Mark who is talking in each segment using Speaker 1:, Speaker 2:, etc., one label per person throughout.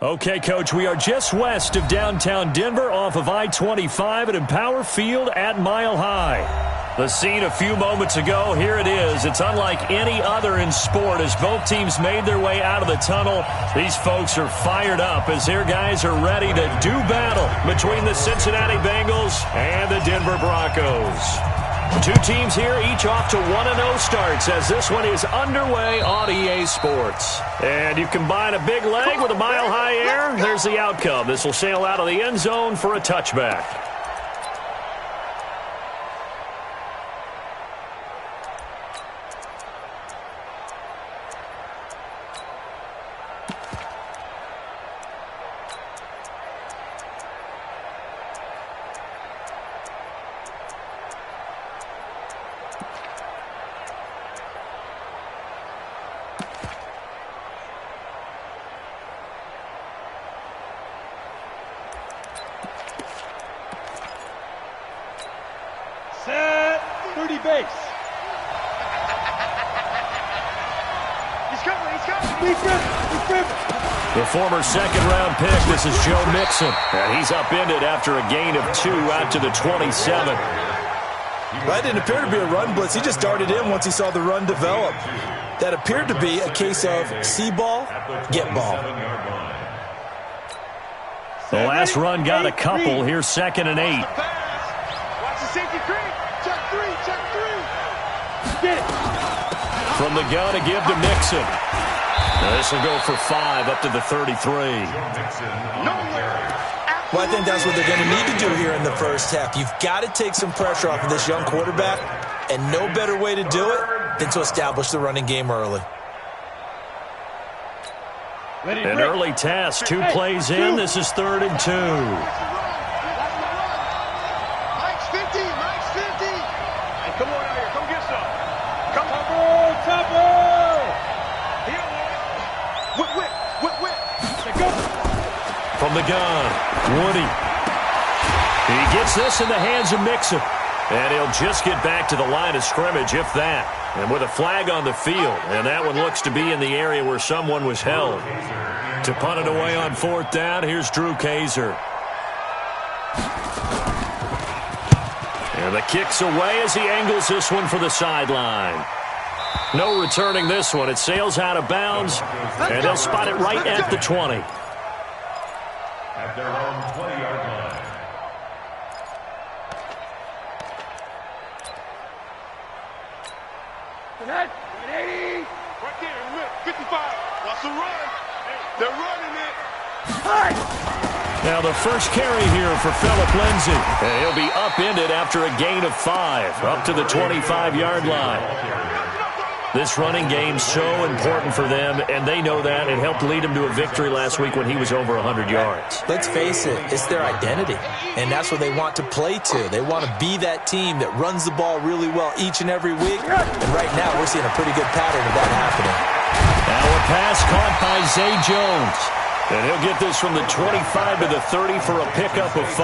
Speaker 1: Okay, Coach, we are just west of downtown Denver off of I-25 at Empower Field at Mile High. The scene a few moments ago, here it is. It's unlike any other in sport as both teams made their way out of the tunnel. These folks are fired up as their guys are ready to do battle between the Cincinnati Bengals and the Denver Broncos. Two teams here, each off to 1-0 starts as this one is underway on EA Sports. And you combine a big leg with a mile-high air, there's the outcome. This will sail out of the end zone for a touchback.
Speaker 2: Set 30 base. He's coming.
Speaker 1: The former second-round pick, this is Joe Mixon. And he's upended after a gain of 2 out to the 27.
Speaker 3: That didn't appear to be a run blitz. He just darted in once he saw the run develop. That appeared to be a case of see ball, get ball.
Speaker 1: The last run got a couple. Here's 2nd and 8.
Speaker 2: Watch the safety creep. Check three. Get it.
Speaker 1: From the gun to give to Mixon. This will go for 5 up to the 33.
Speaker 3: Well, I think that's what they're going to need to do here in the first half. You've got to take some pressure off of this young quarterback, and no better way to do it than to establish the running game early.
Speaker 1: An early task, 2 plays in. This is 3rd and 2.
Speaker 2: Mike's 50. Hey, come on out here. Come get some. Come on. Topple. Whip. Go.
Speaker 1: From the gun, Woody. He gets this in the hands of Mixon. And he'll just get back to the line of scrimmage, if that. And with a flag on the field. And that one looks to be in the area where someone was held. To punt it away on 4th down, here's Drew Kaiser. And the kick's away as he angles this one for the sideline. No returning this one. It sails out of bounds, and they'll spot it right at the 20.
Speaker 4: At their own 20-yard line.
Speaker 2: Right there, 55. What's the run? They're running it.
Speaker 1: Now the first carry here for Phillip Lindsay. And he'll be upended after a gain of 5, up to the 25-yard line. This running game's so important for them, and they know that. It helped lead them to a victory last week when he was over 100 yards.
Speaker 3: Let's face it, it's their identity, and that's what they want to play to. They want to be that team that runs the ball really well each and every week, and right now we're seeing a pretty good pattern of that happening.
Speaker 1: Now a pass caught by Zay Jones, and he'll get this from the 25 to the 30 for a pickup of 5.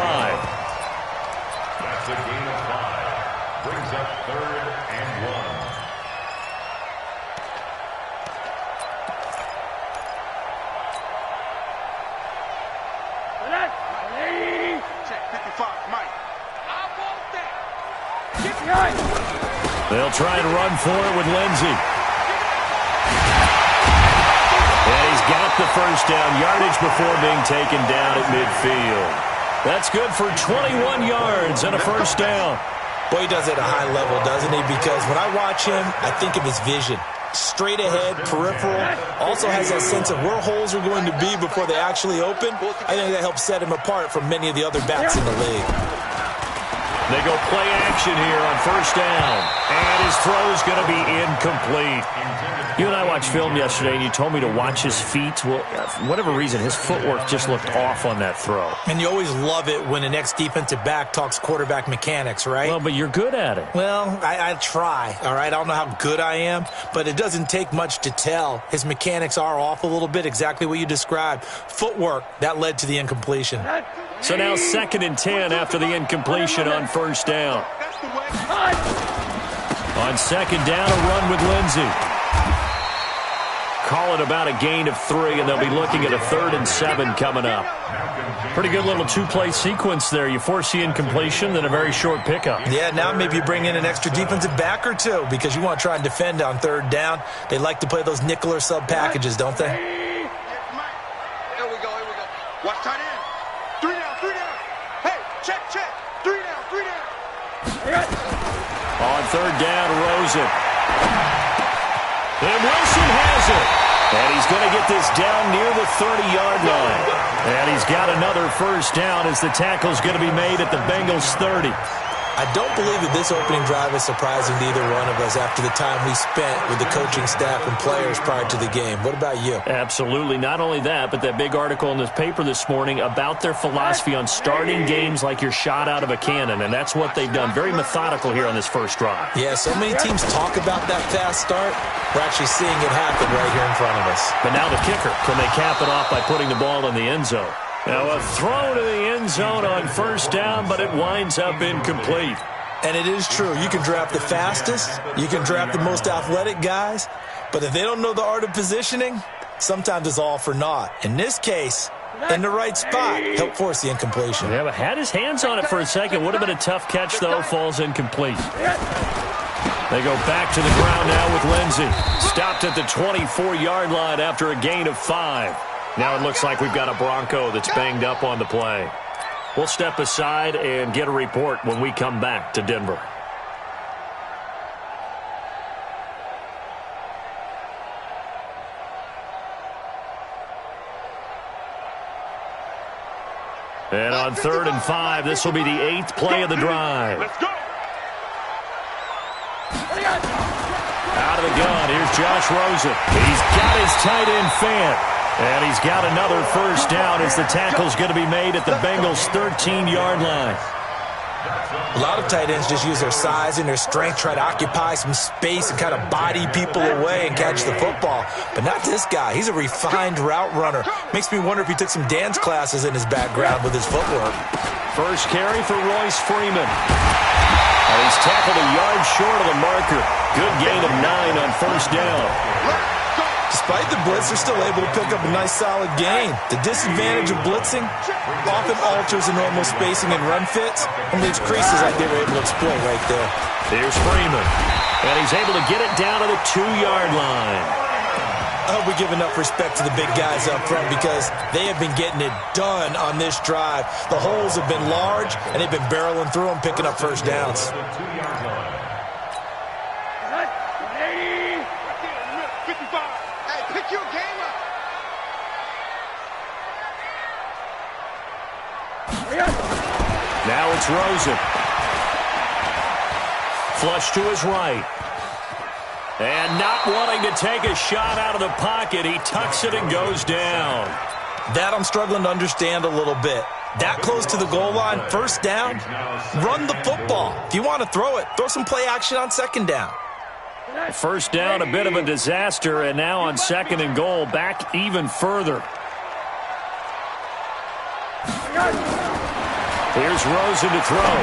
Speaker 4: That's a gain of 5. Brings up 3rd and 1.
Speaker 2: Check 55, Mike. I want that.
Speaker 1: They'll try and run for it with Lindsay. And he's got the first down, yardage before being taken down at midfield. That's good for 21 yards and a first down.
Speaker 3: Boy, he does it at a high level, doesn't he? Because when I watch him, I think of his vision. Straight ahead, peripheral, also has that sense of where holes are going to be before they actually open. I think that helps set him apart from many of the other backs in the league.
Speaker 1: They go play action here on first down. And his throw's going to be incomplete. You and I watched film yesterday, and you told me to watch his feet. Well, for whatever reason, his footwork just looked off on that throw.
Speaker 3: And you always love it when an ex-defensive back talks quarterback mechanics, right?
Speaker 1: Well, but you're good at it.
Speaker 3: Well, I try, all right? I don't know how good I am, but it doesn't take much to tell. His mechanics are off a little bit, exactly what you described. Footwork, that led to the incompletion.
Speaker 1: So now 2nd and 10 after the incompletion on first down. On 2nd down, a run with Lindsay. Call it about a gain of 3, and they'll be looking at a 3rd and 7 coming up. Pretty good little two-play sequence there. You force the incompletion, then a very short pickup.
Speaker 3: Yeah, now maybe you bring in an extra defensive back or two because you want to try and defend on 3rd down. They like to play those nickel or sub packages, don't they?
Speaker 2: Here we go. Watch tight end. 3 down. Hey, check. 3 down.
Speaker 1: On 3rd down, Rosen. And Wilson has it. And he's going to get this down near the 30-yard line. And he's got another first down as the tackle's going to be made at the Bengals 30.
Speaker 3: I don't believe that this opening drive is surprising to either one of us after the time we spent with the coaching staff and players prior to the game. What about you?
Speaker 1: Absolutely. Not only that, but that big article in this paper this morning about their philosophy on starting games like you're shot out of a cannon, and that's what they've done. Very methodical here on this first drive.
Speaker 3: Yeah, so many teams talk about that fast start. We're actually seeing it happen right here in front of us.
Speaker 1: But now the kicker. Can they cap it off by putting the ball in the end zone? Now a throw to the end zone on first down, but it winds up incomplete.
Speaker 3: And it is true. You can draft the fastest. You can draft the most athletic guys. But if they don't know the art of positioning, sometimes it's all for naught. In this case, in the right spot, help force the incompletion.
Speaker 1: Yeah, but had his hands on it for a second. Would have been a tough catch, though. Falls incomplete. They go back to the ground now with Lindsey. Stopped at the 24-yard line after a gain of 5. Now it looks like we've got a Bronco that's banged up on the play. We'll step aside and get a report when we come back to Denver. And on 3rd and 5, this will be the 8th play of the drive.
Speaker 2: Let's go.
Speaker 1: Out of the gun, here's Josh Rosen. He's got his tight end fan. And he's got another first down as the tackle's going to be made at the Bengals' 13-yard line.
Speaker 3: A lot of tight ends just use their size and their strength, try to occupy some space and kind of body people away and catch the football. But not this guy. He's a refined route runner. Makes me wonder if he took some dance classes in his background with his footwork.
Speaker 1: First carry for Royce Freeman. And he's tackled a yard short of the marker. Good gain of 9 on first down.
Speaker 3: Despite the blitz, they're still able to pick up a nice solid gain. The disadvantage of blitzing often alters the normal spacing and run fits and leaves creases like they were able to exploit right there.
Speaker 1: Here's Freeman. And he's able to get it down to the 2-yard line.
Speaker 3: I hope we give enough respect to the big guys up front because they have been getting it done on this drive. The holes have been large, and they've been barreling through them, picking up first downs.
Speaker 1: Now it's Rosen. Flush to his right. And not wanting to take a shot out of the pocket, he tucks it and goes down.
Speaker 3: That I'm struggling to understand a little bit. That close to the goal line, first down, run the football. If you want to throw it, throw some play action on second down.
Speaker 1: First down, a bit of a disaster, and now on 2nd and goal, back even further. Here's Rosen to throw.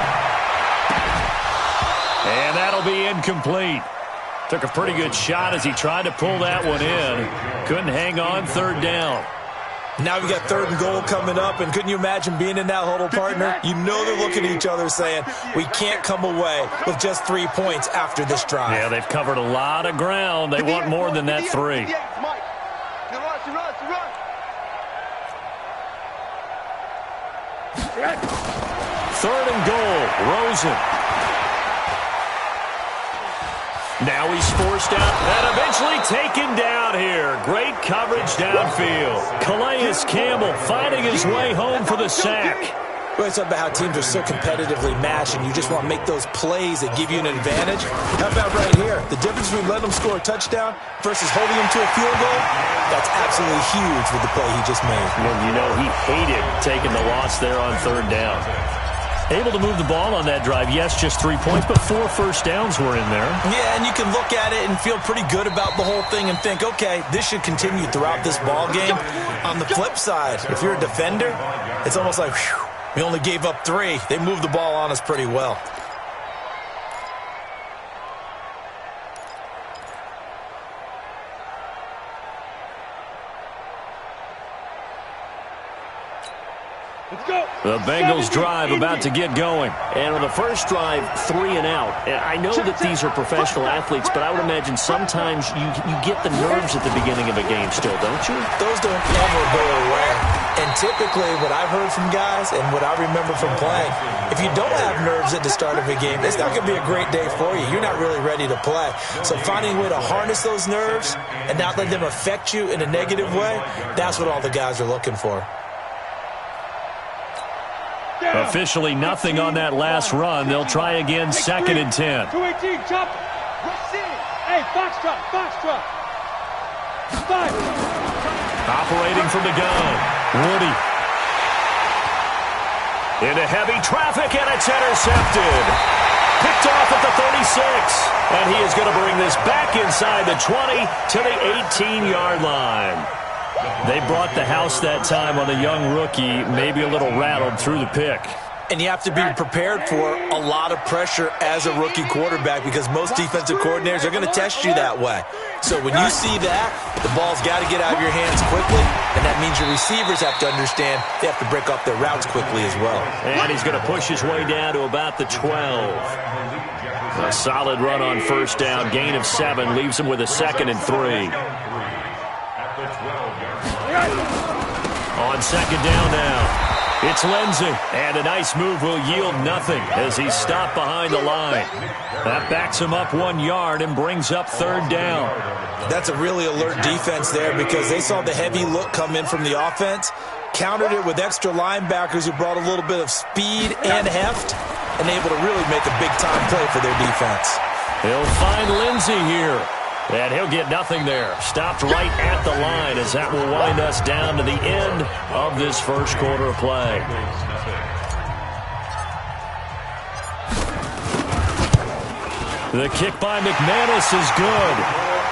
Speaker 1: And that'll be incomplete. Took a pretty good shot as he tried to pull that one in. Couldn't hang on, 3rd down.
Speaker 3: Now we got 3rd and goal coming up, and couldn't you imagine being in that huddle, partner? You know they're looking at each other saying, we can't come away with just 3 points after this drive.
Speaker 1: Yeah, they've covered a lot of ground. They want more than that 3. Third and goal, Rosen. Now he's forced out and eventually taken down here. Great coverage downfield. Calais Campbell finding his way home for the sack.
Speaker 3: We always talk about how teams are so competitively matched and you just want to make those plays that give you an advantage. How about right here? The difference between letting them score a touchdown versus holding them to a field goal, that's absolutely huge with the play he just made.
Speaker 1: Well, you know, he hated taking the loss there on 3rd down. Able to move the ball on that drive. Yes, just 3 points, but 4 first downs were in there.
Speaker 3: Yeah, and you can look at it and feel pretty good about the whole thing and think, okay, this should continue throughout this ball game. On the flip side, if you're a defender, it's almost like, whew, we only gave up 3. They moved the ball on us pretty well.
Speaker 1: The Bengals drive about to get going.
Speaker 5: And on the first drive, 3 and out. And I know that these are professional athletes, but I would imagine sometimes you get the nerves at the beginning of a game still, don't you?
Speaker 3: Those don't ever go away. And typically what I've heard from guys and what I remember from playing, if you don't have nerves at the start of a game, it's not going to be a great day for you. You're not really ready to play. So finding a way to harness those nerves and not let them affect you in a negative way, that's what all the guys are looking for.
Speaker 1: Officially nothing on that last run. They'll try again, 2nd and 10.
Speaker 2: 218, chop. Hey, foxtrot.
Speaker 1: Operating from the gun. Woody. Into heavy traffic, and it's intercepted. Picked off at the 36. And he is going to bring this back inside the 20 to the 18-yard line. They brought the house that time on the young rookie, maybe a little rattled through the pick.
Speaker 3: And you have to be prepared for a lot of pressure as a rookie quarterback because most defensive coordinators are going to test you that way. So when you see that, the ball's got to get out of your hands quickly, and that means your receivers have to understand they have to break up their routes quickly as well.
Speaker 1: And he's going to push his way down to about the 12. A solid run on first down, gain of 7, leaves him with a 2nd and 3. On 2nd down now. It's Lindsey, and a nice move will yield nothing as he's stopped behind the line. That backs him up 1 yard and brings up 3rd down.
Speaker 3: That's a really alert defense there because they saw the heavy look come in from the offense, countered it with extra linebackers who brought a little bit of speed and heft, and able to really make a big-time play for their defense.
Speaker 1: He'll find Lindsey here. And he'll get nothing there. Stopped right at the line as that will wind us down to the end of this first quarter of play. The kick by McManus is good.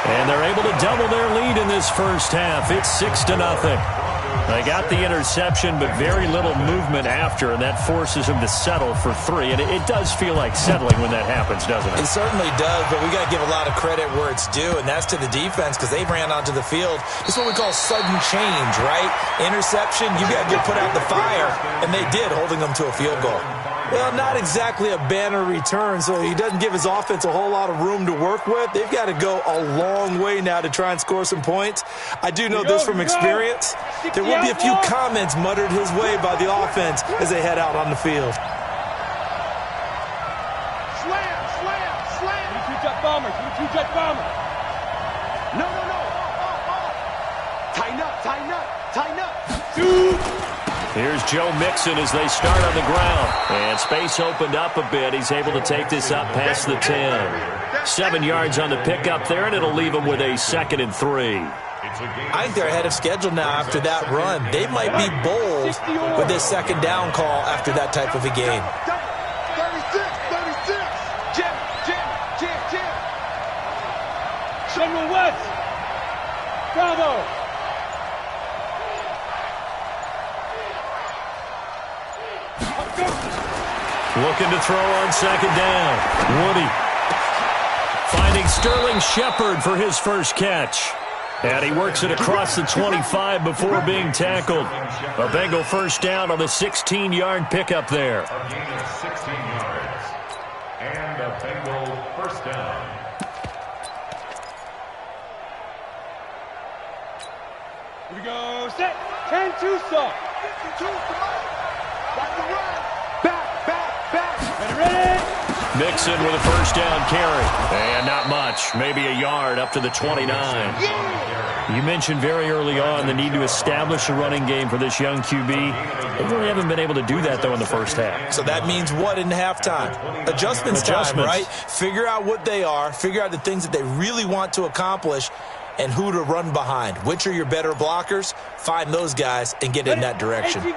Speaker 1: And they're able to double their lead in this first half. It's 6-0. They got the interception, but very little movement after, and that forces him to settle for 3. And it does feel like settling when that happens, doesn't it?
Speaker 3: It certainly does, but we got to give a lot of credit where it's due, and that's to the defense because they ran onto the field. It's what we call sudden change, right? Interception, you got to get put out the fire, and they did, holding them to a field goal. Well, not exactly a banner return, so he doesn't give his offense a whole lot of room to work with. They've got to go a long way now to try and score some points. I do know this from experience. There will be a few comments muttered his way by the offense as they head out on the field.
Speaker 2: Slam. You two-jet bomber. No. Tighten up. Dude.
Speaker 1: Here's Joe Mixon as they start on the ground. And space opened up a bit. He's able to take this up past the 10. 7 yards on the pickup there, and it'll leave him with a 2nd and 3.
Speaker 3: I think they're ahead of schedule now after that run. They might be bold with this 2nd down call after that type of a game.
Speaker 2: 36. Jim. General West. Bravo.
Speaker 1: Looking to throw on 2nd down. Woody finding Sterling Shepard for his first catch. And he works it across the 25 before being tackled. A Bengal first down on the 16-yard pickup there.
Speaker 4: 16 yards. And a Bengal first down.
Speaker 2: Here we go. Set. 10-2 stop. Back. Ready.
Speaker 1: Mixon with a first down carry. And not much. Maybe a yard up to the 29. You mentioned very early on the need to establish a running game for this young QB. They really haven't been able to do that, though, in the first half.
Speaker 3: So that means what in halftime? Adjustments time, right? Figure out what they are. Figure out the things that they really want to accomplish and who to run behind. Which are your better blockers? Find those guys and get in that direction.
Speaker 2: Quick,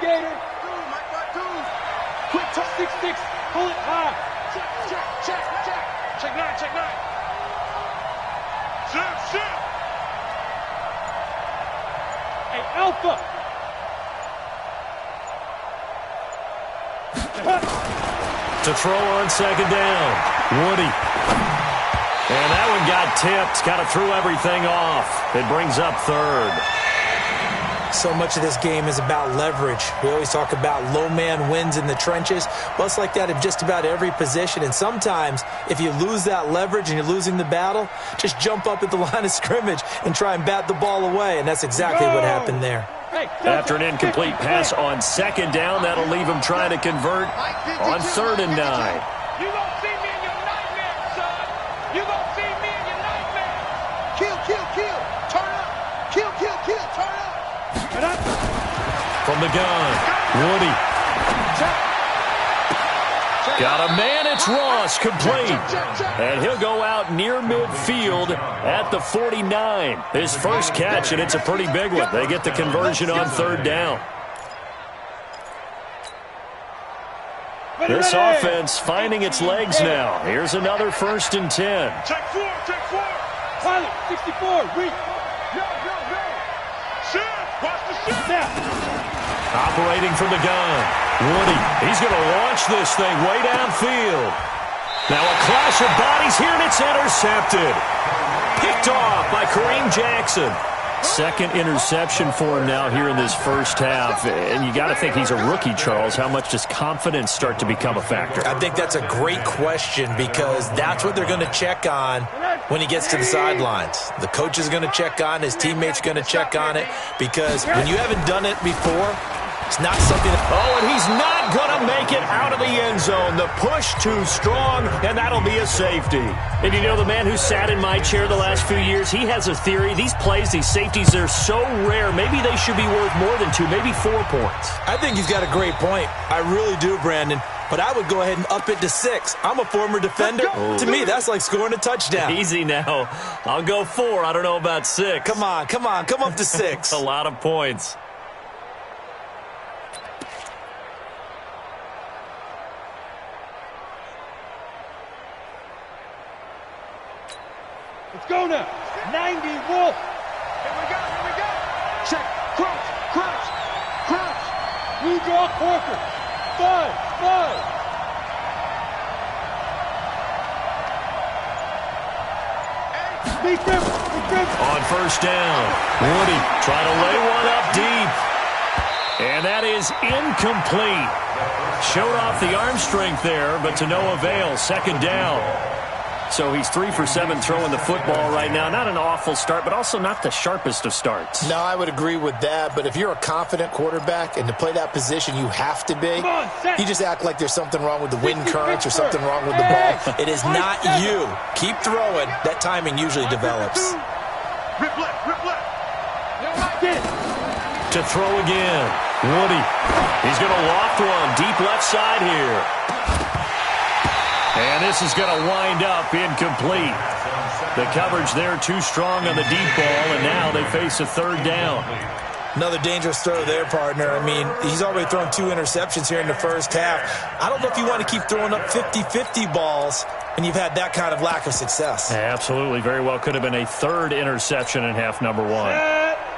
Speaker 2: 6-6. Pull it high. Check 9. Shift. Hey, Alpha.
Speaker 1: To throw on 2nd down. Woody. And that one got tipped. Kind of threw everything off. It brings up 3rd.
Speaker 3: So much of this game is about leverage. We always talk about low man wins in the trenches. Well, it's like that in just about every position. And sometimes, if you lose that leverage and you're losing the battle, just jump up at the line of scrimmage and try and bat the ball away. And that's exactly what happened there.
Speaker 1: After an incomplete pass on second down, that'll leave him trying to convert on 3rd and 9.
Speaker 2: You gonna see me in your nightmare, son. You gonna see me in your nightmare. Kill, kill, kill. Turn up. Kill, kill, kill. Turn up. Turn up.
Speaker 1: From the gun, Woody. Got a man, it's Ross, complete. And he'll go out near midfield at the 49. His first catch, and it's a pretty big one. They get the conversion on 3rd down. This offense finding its legs now. Here's another 1st and 10.
Speaker 2: Check 4, check 4. Pilot, 64, weak. Yo. Shift, watch the shift. Now.
Speaker 1: Operating from the gun, Woody. He's going to launch this thing way downfield. Now a clash of bodies here, and it's intercepted. Picked off by Kareem Jackson. Second interception for him now here in this first half. And you got to think he's a rookie, Charles. How much does confidence start to become a factor?
Speaker 3: I think that's a great question because that's what they're going to check on when he gets to the sidelines. The coach is going to check on, his teammates are going to check on it because when you haven't done it before, it's not something that...
Speaker 1: Oh, and he's not going to make it out of the end zone. The push too strong, and that'll be a safety. And you know, the man who sat in my chair the last few years, he has a theory. These plays, these safeties, they're so rare. Maybe they should be worth more than 2, maybe 4 points.
Speaker 3: I think he's got a great point. I really do, Brandon. But I would go ahead and up it to 6. I'm a former defender. Oh. To me, that's like scoring a touchdown.
Speaker 1: Easy now. I'll go 4. I don't know about 6.
Speaker 3: Come on. Come up to 6.
Speaker 1: A lot of points.
Speaker 2: Let's go now. 90, Wolf. Here we go. Check. Crouch. Blue draw, Corker. 5.
Speaker 1: On 1st down, Woody trying to lay one up deep. And that is incomplete. Showed off the arm strength there, but to no avail. 2nd down. So he's 3 for 7 throwing the football right now. Not an awful start, but also not the sharpest of starts.
Speaker 3: No, I would agree with that. But if you're a confident quarterback and to play that position you have to be, you just act like there's something wrong with the wind currents or something wrong with the ball. It is not you. Keep throwing. That timing usually develops.
Speaker 2: Rip left.
Speaker 1: To throw again, Woody. He's going to loft one deep left side here. And this is going to wind up incomplete. The coverage there too strong on the deep ball, and now they face a 3rd down.
Speaker 3: Another dangerous throw there, partner. I mean, he's already thrown 2 interceptions here in the first half. I don't know if you want to keep throwing up 50-50 balls when you've had that kind of lack of success.
Speaker 1: Absolutely. Very well could have been a 3rd interception in half number 1.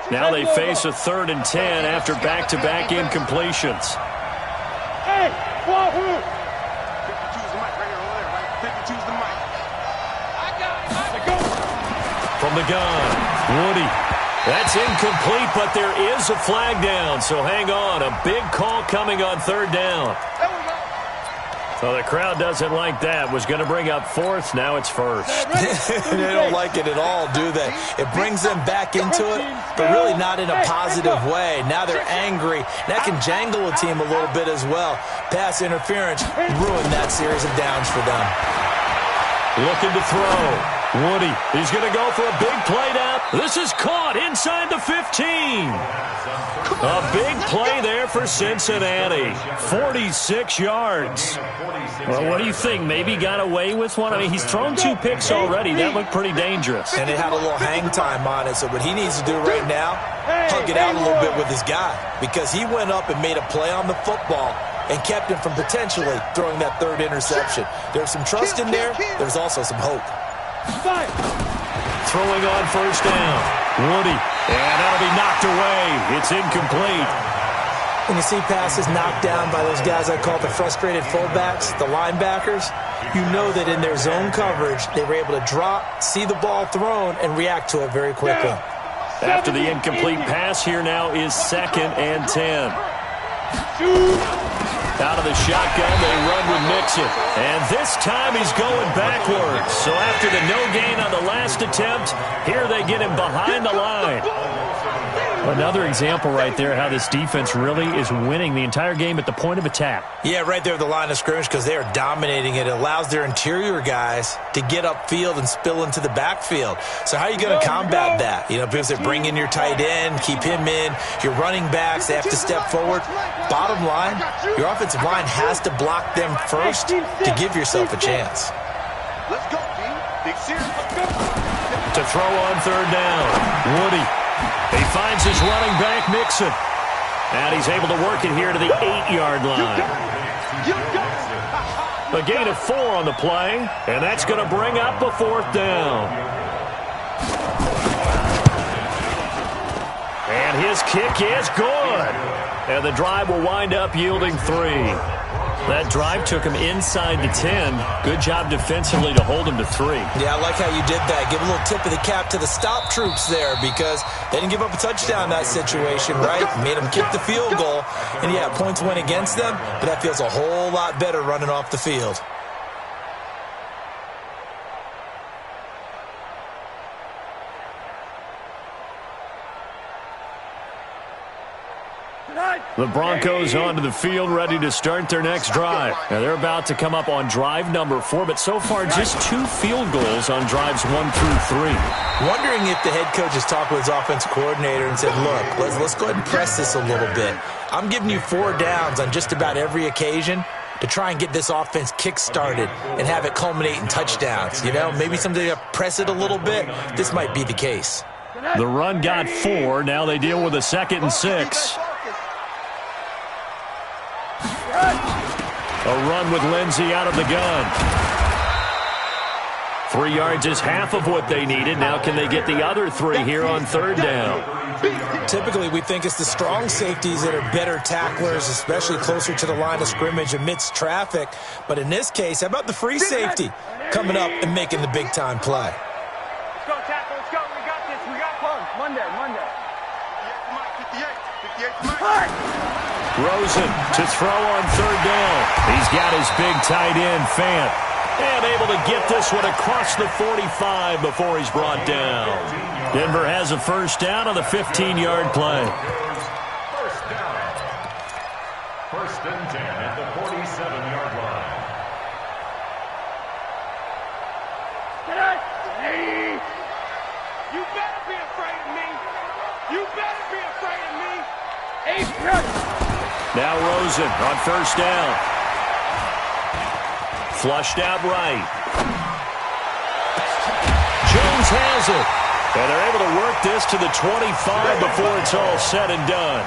Speaker 1: Now they face a 3rd and 10 after back-to-back incompletions.
Speaker 2: Hey, Wahoo!
Speaker 1: From the gun, Woody. That's incomplete, but there is a flag down, so hang on. A big call coming on 3rd down. So the crowd doesn't like that. Was going to bring up 4th, now it's 1st.
Speaker 3: They don't like it at all, do they? It brings them back into it, but really not in a positive way. Now they're angry. That can jangle a team a little bit as well. Pass interference ruined that series of downs for them.
Speaker 1: Looking to throw. Woody, he's going to go for a big play down. This is caught inside the 15. A big play there for Cincinnati. 46 yards. Well, what do you think? Maybe got away with one? I mean, he's thrown 2 picks already. That looked pretty dangerous.
Speaker 3: And it had a little hang time on it. So what he needs to do right now, hug it out a little bit with his guy. Because he went up and made a play on the football and kept him from potentially throwing that 3rd interception. There's some trust in there. There's also some hope.
Speaker 1: Throwing on 1st down. Woody. And that'll be knocked away. It's incomplete.
Speaker 3: When you see passes knocked down by those guys I call the frustrated fullbacks, the linebackers, you know that in their zone coverage, they were able to drop, see the ball thrown, and react to it very quickly.
Speaker 1: After the incomplete pass, here now is 2nd and 10. Out of the shotgun, they run with Mixon. And this time he's going backwards. So after the no gain on the last attempt, here they get him behind the line. Another example right there how this defense really is winning the entire game at the point of attack.
Speaker 3: Yeah, right there at the line of scrimmage because they are dominating it. It allows their interior guys to get upfield and spill into the backfield. So how are you going to combat that? You know, people say bring in your tight end, keep him in. Your running backs, they have to step forward. Bottom line, your offensive line has to block them first to give yourself a chance.
Speaker 2: Let's go, D. Big series.
Speaker 1: To throw on 3rd down, Woody. He finds his running back, Mixon. And he's able to work it here to the 8-yard line. A gain of 4 on the play, and that's going to bring up a 4th down. And his kick is good. And the drive will wind up yielding 3. That drive took him inside the 10. Good job defensively to hold him to 3.
Speaker 3: Yeah, I like how you did that. Give a little tip of the cap to the stop troops there because they didn't give up a touchdown in that situation, right? Made them kick the field goal. And, yeah, points went against them, but that feels a whole lot better running off the field.
Speaker 1: The Broncos onto the field, ready to start their next drive. Now they're about to come up on drive number 4, but so far just 2 field goals on drives 1 through 3.
Speaker 3: Wondering if the head coach has talked with his offensive coordinator and said, look, let's go ahead and press this a little bit. I'm giving you 4 downs on just about every occasion to try and get this offense kick-started and have it culminate in touchdowns. You know, maybe something to press it a little bit. This might be the case.
Speaker 1: The run got 4. Now they deal with a 2nd and 6. A run with Lindsey out of the gun. 3 yards is half of what they needed. Now can they get the other 3 here on 3rd down?
Speaker 3: Typically, we think it's the strong safeties that are better tacklers, especially closer to the line of scrimmage amidst traffic. But in this case, how about the free safety coming up and making the big-time play?
Speaker 2: Let's go, tackle. Let's go. We got this. We got punch. Monday. 58 Mike.
Speaker 1: Rosen to throw on 3rd down. He's got his big tight end, Fant. And able to get this one across the 45 before he's brought down. Denver has a 1st down on the 15-yard play.
Speaker 4: First down. 1st and 10 at the 47-yard line.
Speaker 2: You better be afraid of me. You better be afraid of me. Hey,
Speaker 1: now Rosen on 1st down. Flushed out right. Jones has it. And they're able to work this to the 25 before it's all said and done.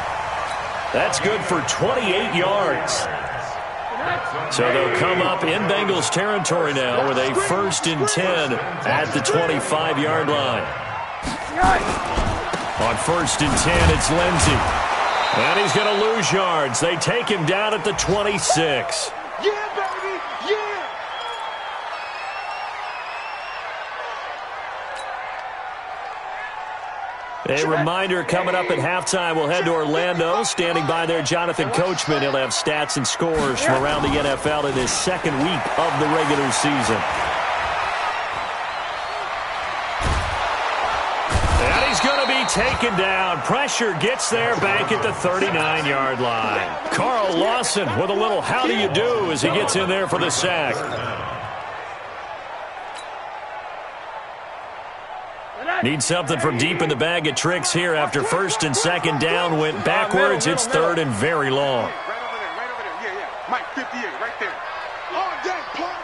Speaker 1: That's good for 28 yards. So they'll come up in Bengals territory now with a 1st and 10 at the 25-yard line. On 1st and 10, it's Lindsey. And he's going to lose yards. They take him down at the 26.
Speaker 2: Yeah, baby. Yeah.
Speaker 1: A reminder coming up at halftime, we'll head to Orlando. Standing by there, Jonathan Coachman. He'll have stats and scores from around the NFL in his 2nd week of the regular season. And he's going to be taken down. Pressure gets there back at the 39-yard line. Carl Lawson with a little how do you do as he gets in there for the sack. Need something from deep in the bag of tricks here after 1st and 2nd down went backwards. It's 3rd and very long.
Speaker 2: Right over there. Yeah. Mike, 58, right there. All day, play.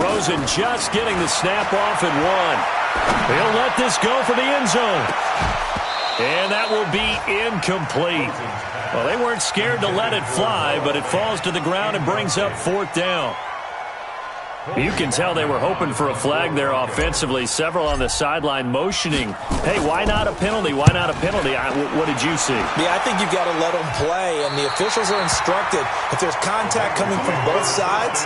Speaker 1: Rosen just getting the snap off at 1. He'll let this go for the end zone. And that will be incomplete. Well, they weren't scared to let it fly, but it falls to the ground and brings up 4th down. You can tell they were hoping for a flag there offensively. Several on the sideline motioning, hey, why not a penalty? Why not a penalty? What did you see?
Speaker 3: Yeah, I think you've got to let them play, and the officials are instructed, if there's contact coming from both sides,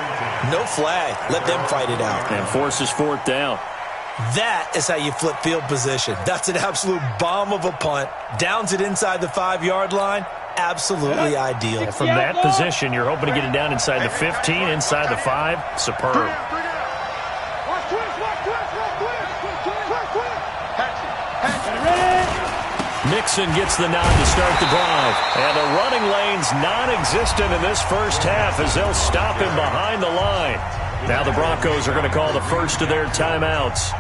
Speaker 3: no flag. Let them fight it out.
Speaker 1: And forces fourth down.
Speaker 3: That is how you flip field position. That's an absolute bomb of a punt. Downs it inside the 5-yard line. Absolutely ideal.
Speaker 1: And from that position, you're hoping to get it down inside the 15, inside the 5. Superb. Mixon gets the nod to start the drive. And the running lane's non-existent in this first half as they'll stop him behind the line. Now the Broncos are going to call the first of their timeouts,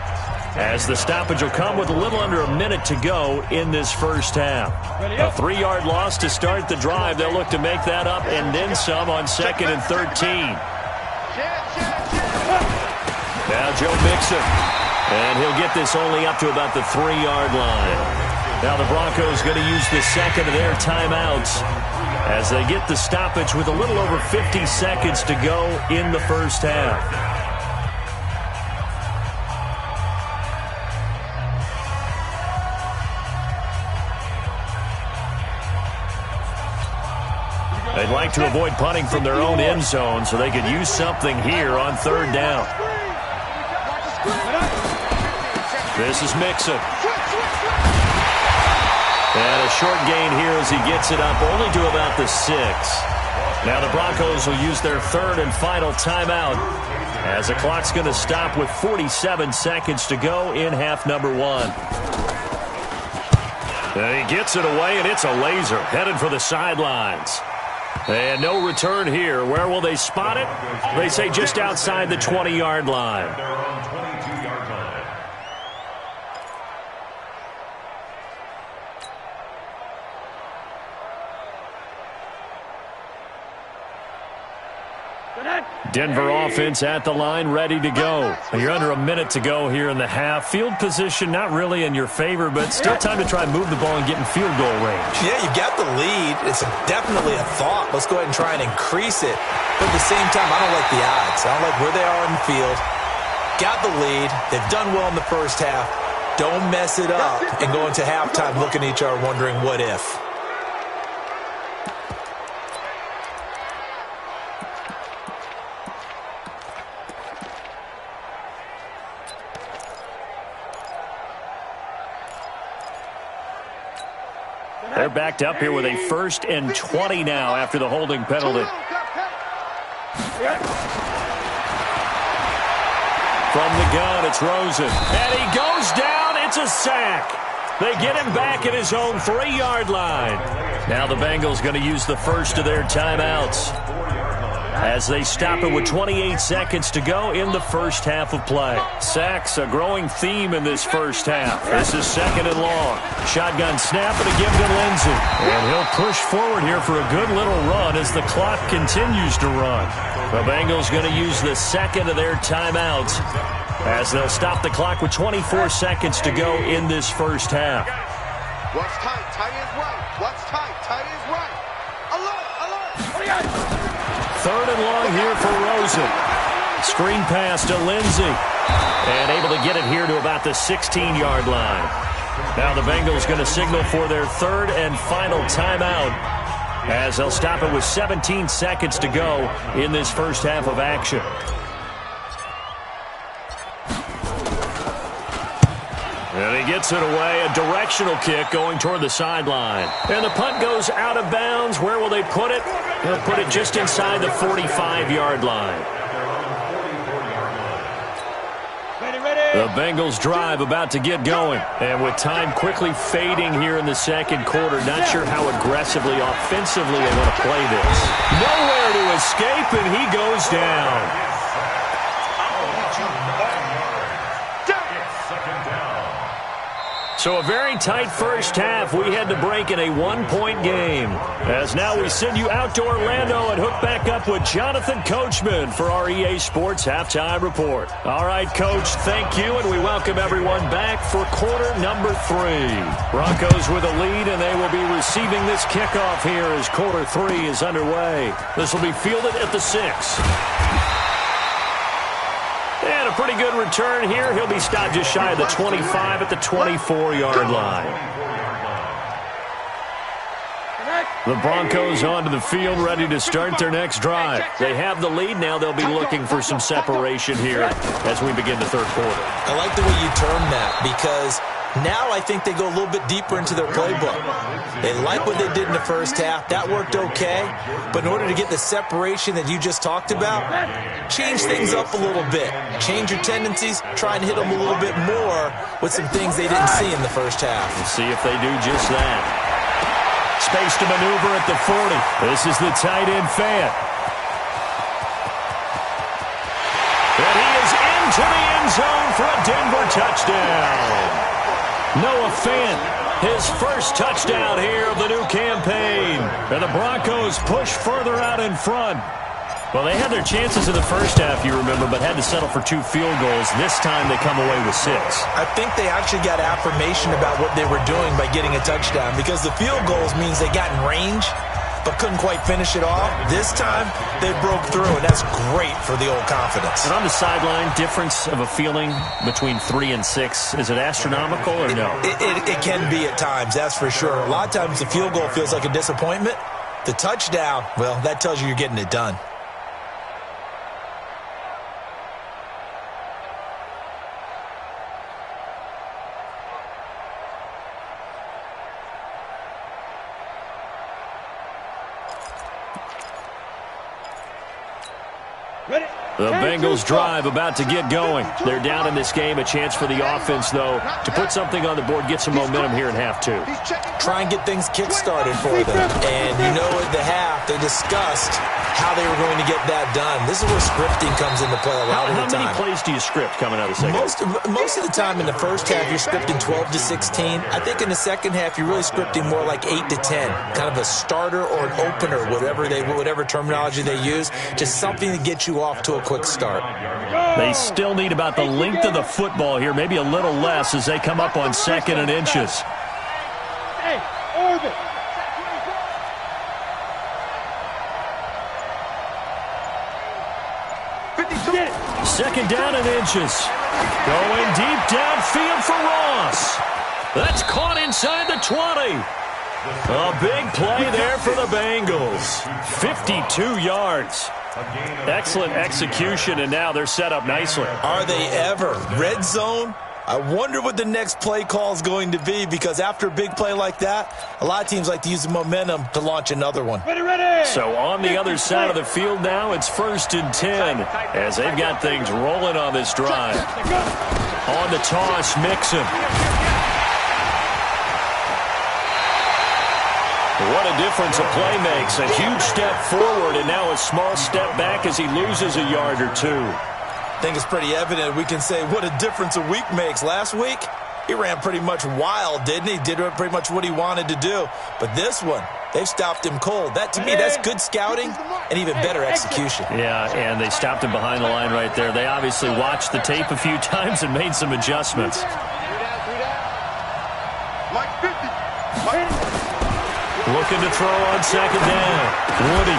Speaker 1: as the stoppage will come with a little under a minute to go in this first half. A 3-yard loss to start the drive. They'll look to make that up and then some on 2nd and 13. Now Joe Mixon. And he'll get this only up to about the 3-yard line. Now the Broncos going to use the second of their timeouts as they get the stoppage with a little over 50 seconds to go in the first half. They'd like to avoid punting from their own end zone, so they could use something here on 3rd down. This is Mixon. And a short gain here as he gets it up only to about the 6. Now the Broncos will use their 3rd and final timeout as the clock's going to stop with 47 seconds to go in half number 1. And he gets it away, and it's a laser headed for the sidelines. And no return here. Where will they spot it? They say just outside the 20-yard line. Denver offense at the line, ready to go. You're under a minute to go here in the half. Field position not really in your favor, but still time to try and move the ball and get in field goal range.
Speaker 3: Yeah, you've got the lead. It's definitely a thought. Let's go ahead and try and increase it. But at the same time, I don't like the odds. I don't like where they are in the field. Got the lead. They've done well in the first half. Don't mess it up and go into halftime looking at each other wondering what if.
Speaker 1: They're backed up here with a 1st and 20 now after the holding penalty. From the gun, it's Rosen. And he goes down. It's a sack. They get him back at his own 3-yard line. Now the Bengals going to use the first of their timeouts as they stop it with 28 seconds to go in the first half of play. Sacks, a growing theme in this first half. This is 2nd and long. Shotgun snap and a give to Lindsey. And he'll push forward here for a good little run as the clock continues to run. The Bengals going to use the second of their timeouts as they'll stop the clock with 24 seconds to go in this first half.
Speaker 2: What's tight? Tight is right. What's tight? Tight is right. Alert!
Speaker 1: 3rd and long here for Rosen. Screen pass to Lindsey. And able to get it here to about the 16-yard line. Now the Bengals going to signal for their 3rd and final timeout as they'll stop it with 17 seconds to go in this first half of action. And he gets it away, a directional kick going toward the sideline. And the punt goes out of bounds. Where will they put it? They'll put it just inside the 45-yard line. The Bengals drive about to get going. And with time quickly fading here in the second quarter, not sure how aggressively, offensively they want to play this. Nowhere to escape, and he goes down. So a very tight first half. We had to break in a 1-point game. As now we send you out to Orlando and hook back up with Jonathan Coachman for our EA Sports Halftime Report. All right, Coach, thank you, and we welcome everyone back for quarter number 3. Broncos with a lead, and they will be receiving this kickoff here as quarter 3 is underway. This will be fielded at the 6. pretty good return here. He'll be stopped just shy of the 25 at the 24-yard line. The Broncos onto the field, ready to start their next drive. They have the lead. Now they'll be looking for some separation here as we begin the third quarter.
Speaker 3: I like the way you term that, because now I think they go a little bit deeper into their playbook. They like what they did in the first half. That worked okay. But in order to get the separation that you just talked about, change things up a little bit. Change your tendencies. Try and hit them a little bit more with some things they didn't see in the first half.
Speaker 1: We'll see if they do just that. Space to maneuver at the 40. This is the tight end Fant. And he is into the end zone for a Denver touchdown. Noah Fant, his first touchdown here of the new campaign. And the Broncos push further out in front. Well, they had their chances in the first half, you remember, but had to settle for 2 field goals. This time they come away with 6.
Speaker 3: I think they actually got affirmation about what they were doing by getting a touchdown, because the field goals means they got in range but couldn't quite finish it off. This time they broke through, and that's great for the old confidence.
Speaker 1: And on the sideline, difference of a feeling between 3 and 6, is it astronomical or no?
Speaker 3: It can be at times, that's for sure. A lot of times the field goal feels like a disappointment. The touchdown, well, that tells you you're getting it done.
Speaker 1: The Bengals drive about to get going. They're down in this game. A chance for the offense, though, to put something on the board, get some momentum here in half 2.
Speaker 3: Try and get things kick-started for them. And you know at the half, they discussed how they were going to get that done. This is where scripting comes into play a lot of the time.
Speaker 1: How many plays do you script coming out of the second half?
Speaker 3: Most of the time in the first half, you're scripting 12 to 16. I think in the second half, you're really scripting more like 8 to 10. Kind of a starter or an opener, whatever terminology they use. Just something to get you off to a quick start.
Speaker 1: They still need about the length of the football here, maybe a little less as they come up on 2nd and inches.
Speaker 2: Hey, orbit.
Speaker 1: Second down and inches. Going deep downfield for Ross. That's caught inside the 20. A big play there for the Bengals. 52 yards. Excellent execution, and now they're set up nicely.
Speaker 3: Are they ever? Red zone? I wonder what the next play call is going to be, because after a big play like that, a lot of teams like to use the momentum to launch another one.
Speaker 2: Ready.
Speaker 1: So on the other side of the field now, it's 1st and 10 as they've got things rolling on this drive. On the toss, Mixon. What a difference a play makes. A huge step forward and now a small step back as he loses a yard or 2.
Speaker 3: I think it's pretty evident. We can say what a difference a week makes. Last week, he ran pretty much wild, didn't he? Did pretty much what he wanted to do. But this one, they've stopped him cold. That, to me, that's good scouting and even better execution.
Speaker 1: Yeah, and they stopped him behind the line right there. They obviously watched the tape a few times and made some adjustments. Looking to throw on 2nd down. Woody.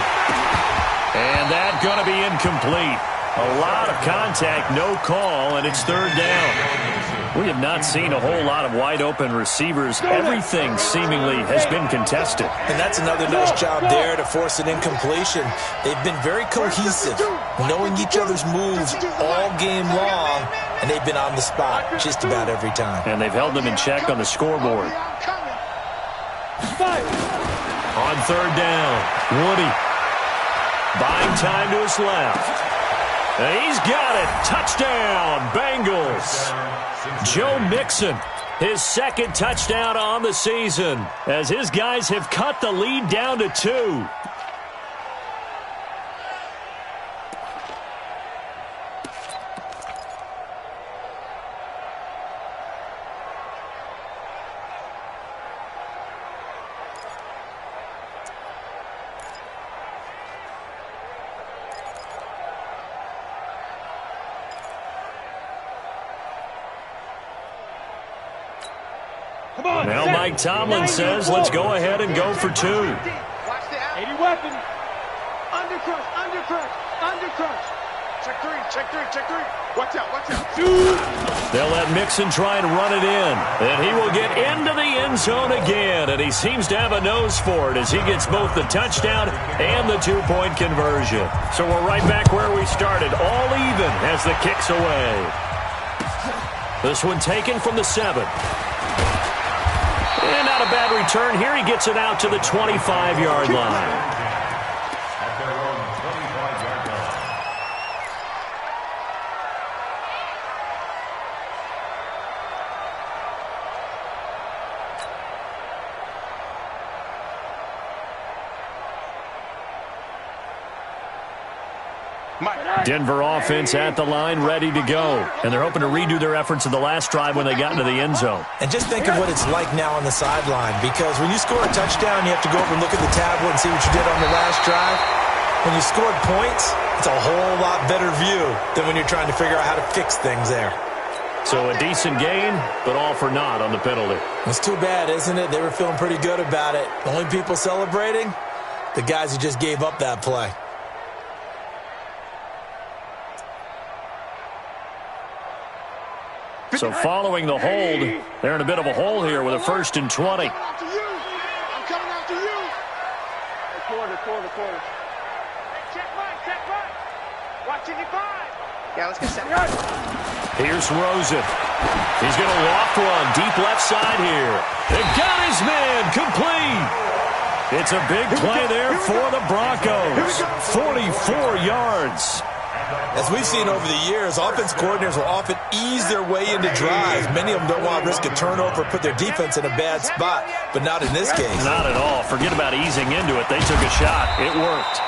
Speaker 1: And that going to be incomplete. A lot of contact, no call, and it's 3rd down. We have not seen a whole lot of wide-open receivers. Everything seemingly has been contested.
Speaker 3: And that's another nice job there to force an incompletion. They've been very cohesive, knowing each other's moves all game long, and they've been on the spot just about every time.
Speaker 1: And they've held them in check on the scoreboard. On 3rd down, Woody. Buying time to his left. And he's got it. Touchdown, Bengals. Joe Mixon, his 2nd touchdown on the season, as his guys have cut the lead down to 2. Now Mike Tomlin says, let's go ahead and go for 2.
Speaker 2: 80 weapon. Undercrush, undercrush, undercrush. Check three, check three, check three. Watch out, watch out.
Speaker 1: They'll let Mixon try and run it in. And he will get into the end zone again. And he seems to have a nose for it as he gets both the touchdown and the two-point conversion. So we're right back where we started. All even as the kick's away. This one taken from the 7. And not a bad return here. He gets it out to the 25-yard line. Denver offense at the line, ready to go. And they're hoping to redo their efforts in the last drive when they got into the end zone.
Speaker 3: And just think of what it's like now on the sideline, because when you score a touchdown, you have to go over and look at the tablet and see what you did on the last drive. When you scored points, it's a whole lot better view than when you're trying to figure out how to fix things there.
Speaker 1: So a decent gain, but all for naught on the penalty.
Speaker 3: It's too bad, isn't it? They were feeling pretty good about it. The only people celebrating, the guys who just gave up that play.
Speaker 1: So following the hold, they're in a bit of a hole here with a 1st and 20.
Speaker 2: I'm coming after you. Quarter. Check right. Watch it, 5. Yeah, let's get set.
Speaker 1: Here's Rosen. He's going to loft one deep left side here. They got his man complete. It's a big play there for the Broncos. 44 yards.
Speaker 3: As we've seen over the years, offense coordinators will often ease their way into drives. Many of them don't want to risk a turnover or put their defense in a bad spot, but not in this case.
Speaker 1: Not at all. Forget about easing into it. They took a shot. It worked.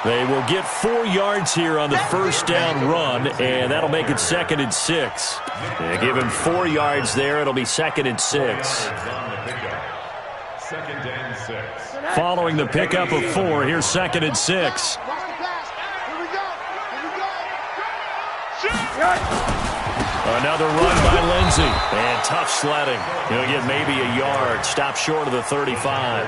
Speaker 1: They will get 4 yards here on the first down run, and that'll make it 2nd and 6. They give him 4 yards there. It'll be 2nd and 6.
Speaker 4: 2nd and 6.
Speaker 1: Following the pickup of 4, here's 2nd and 6. Another run by Lindsey. And tough sledding. He'll get maybe a yard. Stop short of the 35.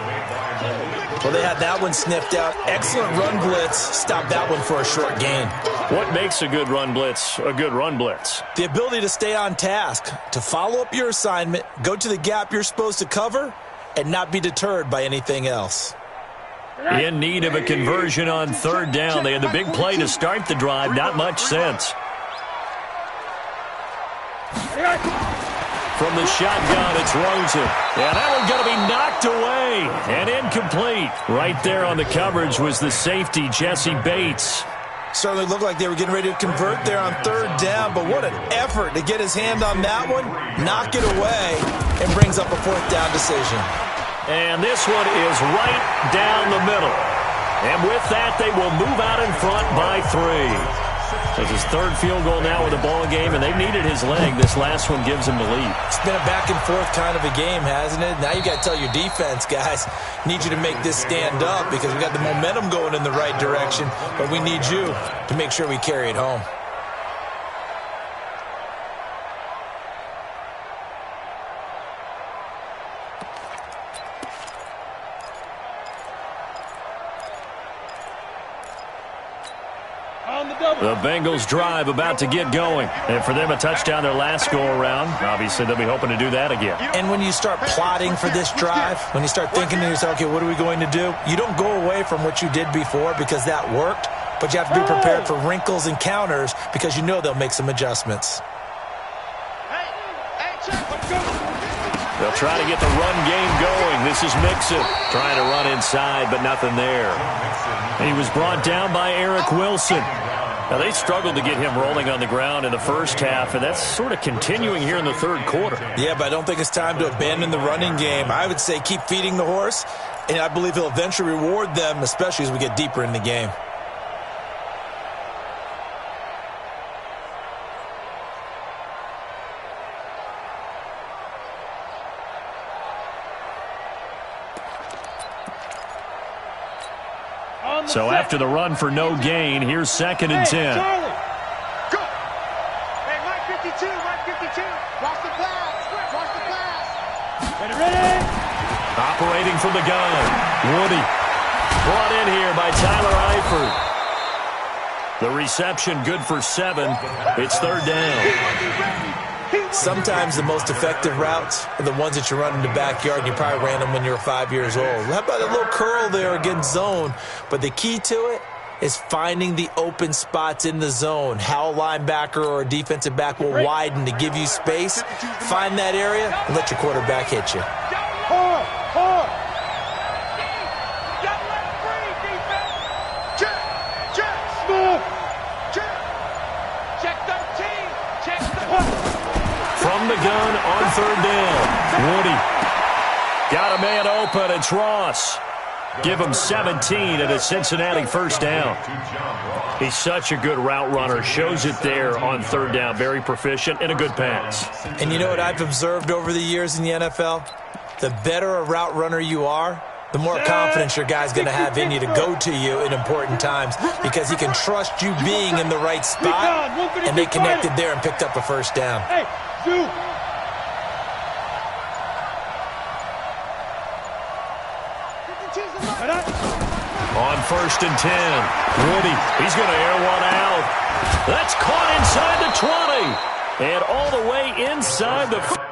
Speaker 3: Well, they had that one sniffed out. Excellent run blitz. Stop that one for a short gain.
Speaker 1: What makes a good run blitz a good run blitz?
Speaker 3: The ability to stay on task, to follow up your assignment, go to the gap you're supposed to cover, and not be deterred by anything else.
Speaker 1: In need of a conversion on 3rd down. They had the big play to start the drive. Not much sense. From the shotgun, it's Rosen. And that one's going to be knocked away and incomplete. Right there on the coverage was the safety, Jesse Bates.
Speaker 3: Certainly looked like they were getting ready to convert there on 3rd down, but what an effort to get his hand on that one, knock it away, and brings up a 4th down decision.
Speaker 1: And this one is right down the middle. And with that, they will move out in front by 3. It's his 3rd field goal now with the ball game, and they've needed his leg. This last one gives him the lead.
Speaker 3: It's been a back-and-forth kind of a game, hasn't it? Now you got to tell your defense, guys, need you to make this stand up because we got the momentum going in the right direction, but we need you to make sure we carry it home.
Speaker 1: The Bengals drive about to get going. And for them, a touchdown their last go-around. Obviously, they'll be hoping to do that again.
Speaker 3: And when you start plotting for this drive, when you start thinking to yourself, okay, what are we going to do? You don't go away from what you did before because that worked, but you have to be prepared for wrinkles and counters because you know they'll make some adjustments.
Speaker 1: They'll try to get the run game going. This is Mixon trying to run inside, but nothing there. He was brought down by Eric Wilson. Now, they struggled to get him rolling on the ground in the first half, and that's sort of continuing here in the 3rd quarter.
Speaker 3: Yeah, but I don't think it's time to abandon the running game. I would say keep feeding the horse, and I believe he'll eventually reward them, especially as we get deeper in the game.
Speaker 1: So after the run for no gain, here's 2nd and 10.
Speaker 2: Go. Hey, Mike 52. Watch the pass. Ready.
Speaker 1: Operating from the gun. Woody brought in here by Tyler Eifert. The reception good for 7. It's third down.
Speaker 3: Sometimes the most effective routes are the ones that you run in the backyard, and you probably ran them when you were 5 years old. How about a little curl there against zone? But the key to it is finding the open spots in the zone. How a linebacker or a defensive back will widen to give you space. Find that area and let your quarterback hit you.
Speaker 1: From the gun on third down. Woody. Got a man open. It's Ross. Give him 17 at a Cincinnati first down. He's such a good route runner. Shows it there on third down. Very proficient and a good pass.
Speaker 3: And you know what I've observed over the years in the NFL? The better a route runner you are, the more confidence your guy's going to have in you to go to you in important times because he can trust you being in the right spot, and they connected there and picked up a first down.
Speaker 1: On first and 10, Woody, he's going to air one out. That's caught inside the 20 and all the way inside the...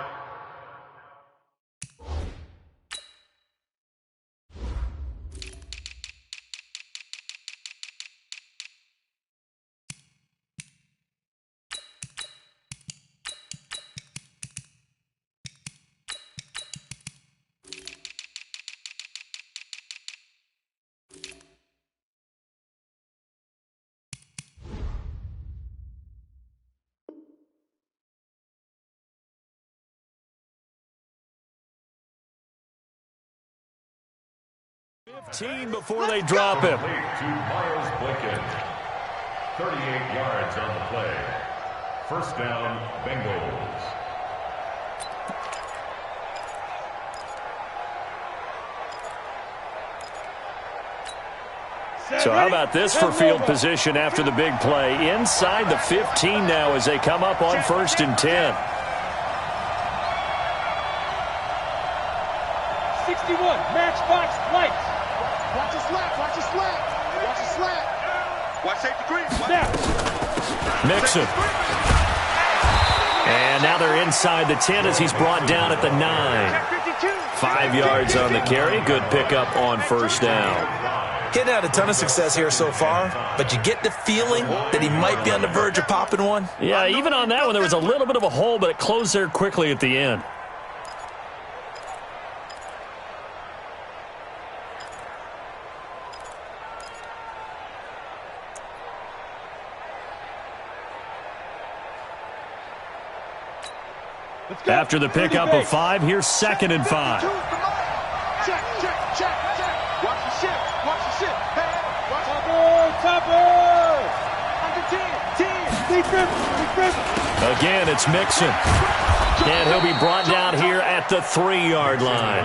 Speaker 1: before they drop him.
Speaker 4: To Miles Boykin. 38 yards on the play. First down, Bengals.
Speaker 1: So how about this for field position after the big play? Inside the 15 now as they come up on first and 10.
Speaker 2: 61, matchbox lights. Watch the slap, watch the slap. Watch the slap. Watch safety green.
Speaker 1: Mixon. And now they're inside the 10 as he's brought down at the 9. 5 yards on the carry. Good pickup on first down.
Speaker 3: Getting had a ton of success here so far, but you get the feeling that he might be on the verge of popping one.
Speaker 1: Yeah, even on that one, there was a little bit of a hole, but it closed there quickly at the end. After the pickup of 5, here's second and 5.
Speaker 2: Check. Watch the shift. Watch the shift. Hey, watch Topper.
Speaker 1: Again, it's Mixon. And he'll be brought down here at the 3-yard line.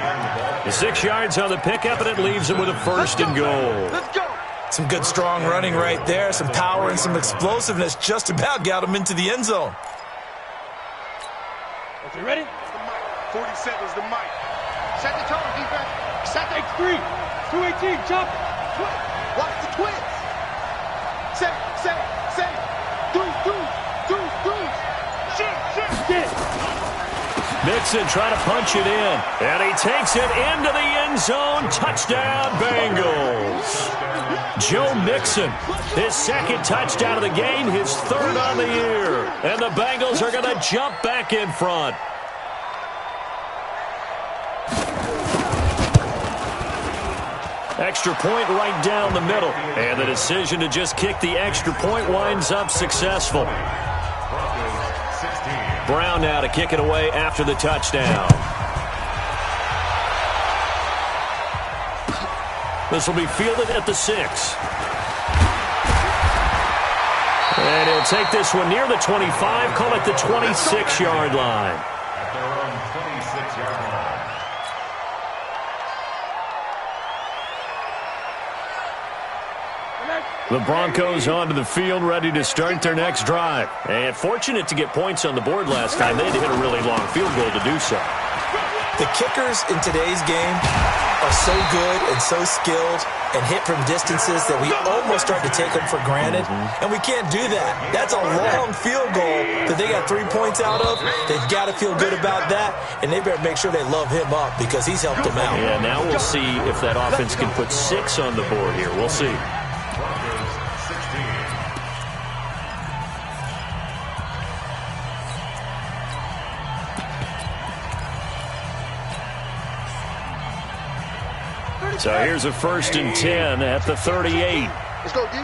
Speaker 1: The 6 yards on the pickup, and it leaves him with a first and goal.
Speaker 2: Let's go.
Speaker 3: Some good strong running right there. Some power and some explosiveness just about got him into the end zone.
Speaker 2: You ready? 47's the mic. Set the tone, defense. Set the 3. 218, jump. Watch the twins. Say. Deuce. Shit. Get it.
Speaker 1: Mixon trying to punch it in. And he takes it into the end zone. Touchdown, Bengals. Joe Mixon, his second touchdown of the game, his third on the year. And the Bengals are going to jump back in front. Extra point right down the middle. And the decision to just kick the extra point winds up successful. Brown now to kick it away after the touchdown. This will be fielded at the 6. And he'll take this one near the 25, call it the 26-yard line.
Speaker 4: At their own 26-yard line.
Speaker 1: The Broncos onto the field, ready to start their next drive. And fortunate to get points on the board last time. They had to hit a really long field goal to do so.
Speaker 3: The kickers in today's game are so good and so skilled and hit from distances that we almost start to take them for granted, and we can't do that. That's a long field goal that they got 3 points out of. They've got to feel good about that, and they better make sure they love him up because he's helped them out.
Speaker 5: Yeah, now we'll see if that offense can put 6 on the board here. We'll see. So here's a 1st and 10 at the 38.
Speaker 2: Let's go, D.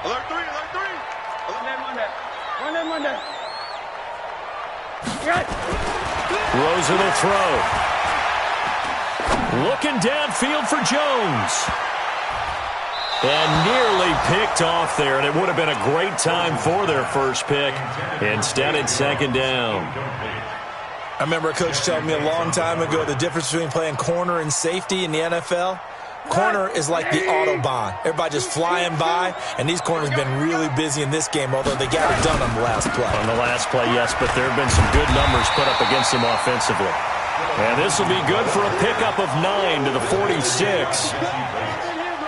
Speaker 2: Alert 3, alert 3. One day.
Speaker 5: Rosen will throw. Looking downfield for Jones. And nearly picked off there, and it would have been a great time for their first pick. Instead, it's 2nd down.
Speaker 3: I remember a coach telling me a long time ago the difference between playing corner and safety in the NFL. Corner is like the Autobahn. Everybody just flying by, and these corners have been really busy in this game, although they got it done on the last play.
Speaker 5: On the last play, yes, but there have been some good numbers put up against them offensively. And this will be good for a pickup of 9 to the 46.